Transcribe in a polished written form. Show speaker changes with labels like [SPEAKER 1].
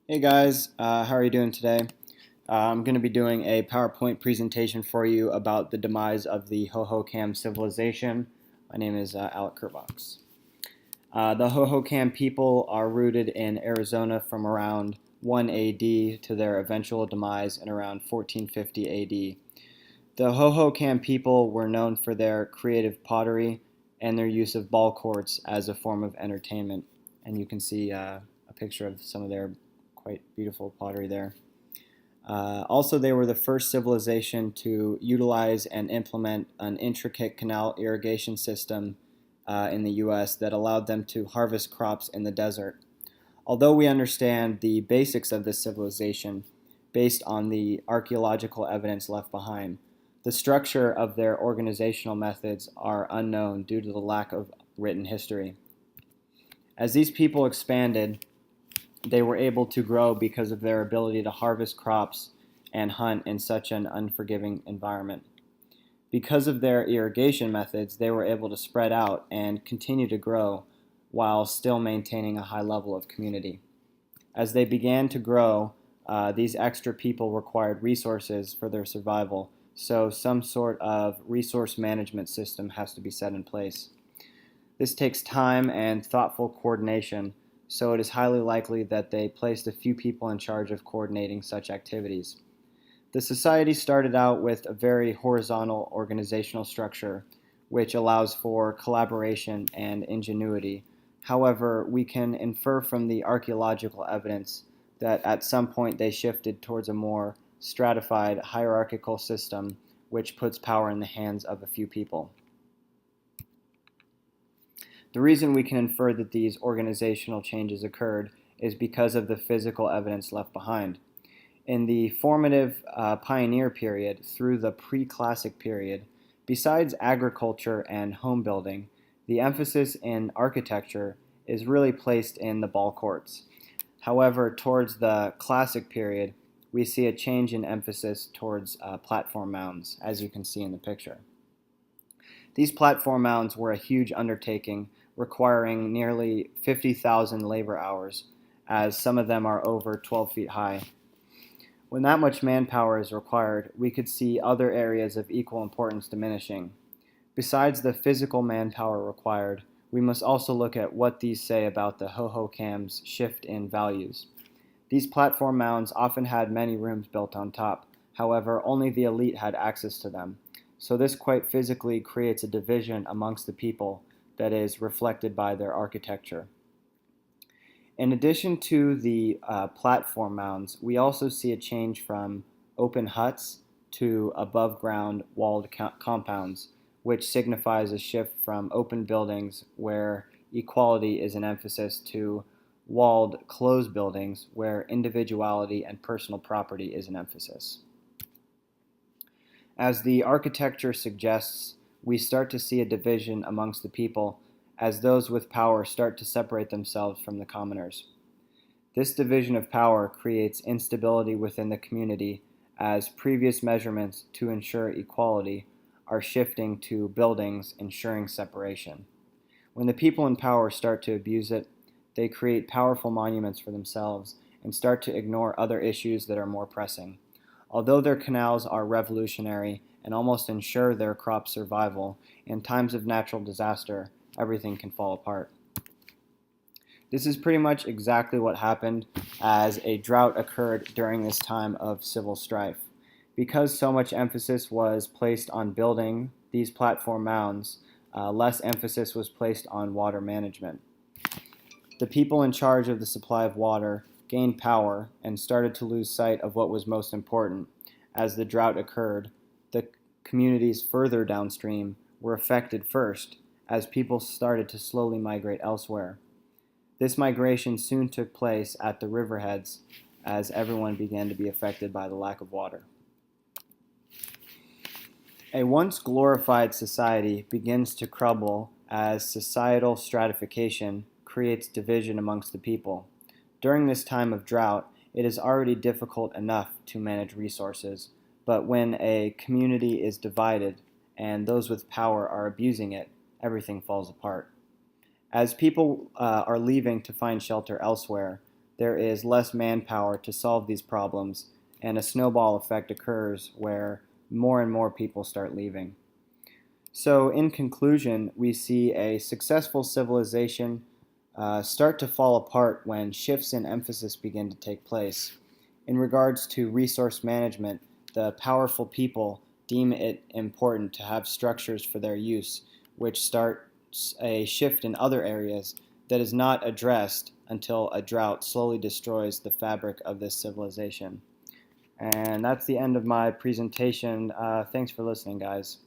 [SPEAKER 1] Hey guys, how are you doing today? I'm going to be doing a PowerPoint presentation for you about the demise of the Hohokam Civilization. My name is Alec Kurbox. The Hohokam people are rooted in Arizona from around 1 AD to their eventual demise in around 1450 AD. The Hohokam people were known for their creative pottery and their use of ball courts as a form of entertainment. And you can see a picture of some of their quite beautiful pottery there. Also, they were the first civilization to utilize and implement an intricate canal irrigation system in the U.S. that allowed them to harvest crops in the desert. Although we understand the basics of this civilization based on the archaeological evidence left behind, the structure of their organizational methods are unknown due to the lack of written history. As these people expanded, they were able to grow because of their ability to harvest crops and hunt in such an unforgiving environment. Because of their irrigation methods, they were able to spread out and continue to grow while still maintaining a high level of community. As they began to grow, these extra people required resources for their survival, so some sort of resource management system has to be set in place. This takes time and thoughtful coordination, so it is highly likely that they placed a few people in charge of coordinating such activities. The society started out with a very horizontal organizational structure, which allows for collaboration and ingenuity. However, we can infer from the archaeological evidence that at some point they shifted towards a more stratified hierarchical system, which puts power in the hands of a few people. The reason we can infer that these organizational changes occurred is because of the physical evidence left behind. In the formative pioneer period through the pre-classic period, besides agriculture and home building, the emphasis in architecture is really placed in the ball courts. However, towards the classic period, we see a change in emphasis towards platform mounds, as you can see in the picture. These platform mounds were a huge undertaking requiring nearly 50,000 labor hours, as some of them are over 12 feet high. When that much manpower is required, we could see other areas of equal importance diminishing. Besides the physical manpower required, we must also look at what these say about the Hohokam's shift in values. These platform mounds often had many rooms built on top. However, only the elite had access to them. So this quite physically creates a division amongst the people that is reflected by their architecture. In addition to the platform mounds, we also see a change from open huts to above ground walled compounds, which signifies a shift from open buildings where equality is an emphasis to walled closed buildings where individuality and personal property is an emphasis. As the architecture suggests, we start to see a division amongst the people as those with power start to separate themselves from the commoners. This division of power creates instability within the community as previous measurements to ensure equality are shifting to buildings ensuring separation. When the people in power start to abuse it, they create powerful monuments for themselves and start to ignore other issues that are more pressing. Although their canals are revolutionary and almost ensure their crop survival, in times of natural disaster, everything can fall apart. This is pretty much exactly what happened as a drought occurred during this time of civil strife. Because so much emphasis was placed on building these platform mounds, less emphasis was placed on water management. The people in charge of the supply of water gained power and started to lose sight of what was most important. As the drought occurred, the communities further downstream were affected first, as people started to slowly migrate elsewhere. This migration soon took place at the riverheads as everyone began to be affected by the lack of water. A once glorified society begins to crumble as societal stratification creates division amongst the people. During this time of drought, it is already difficult enough to manage resources, but when a community is divided and those with power are abusing it, everything falls apart. As people are leaving to find shelter elsewhere, there is less manpower to solve these problems, and a snowball effect occurs where more and more people start leaving. So in conclusion, we see a successful civilization start to fall apart when shifts in emphasis begin to take place. In regards to resource management, the powerful people deem it important to have structures for their use, which starts a shift in other areas that is not addressed until a drought slowly destroys the fabric of this civilization. And that's the end of my presentation. Thanks for listening, guys.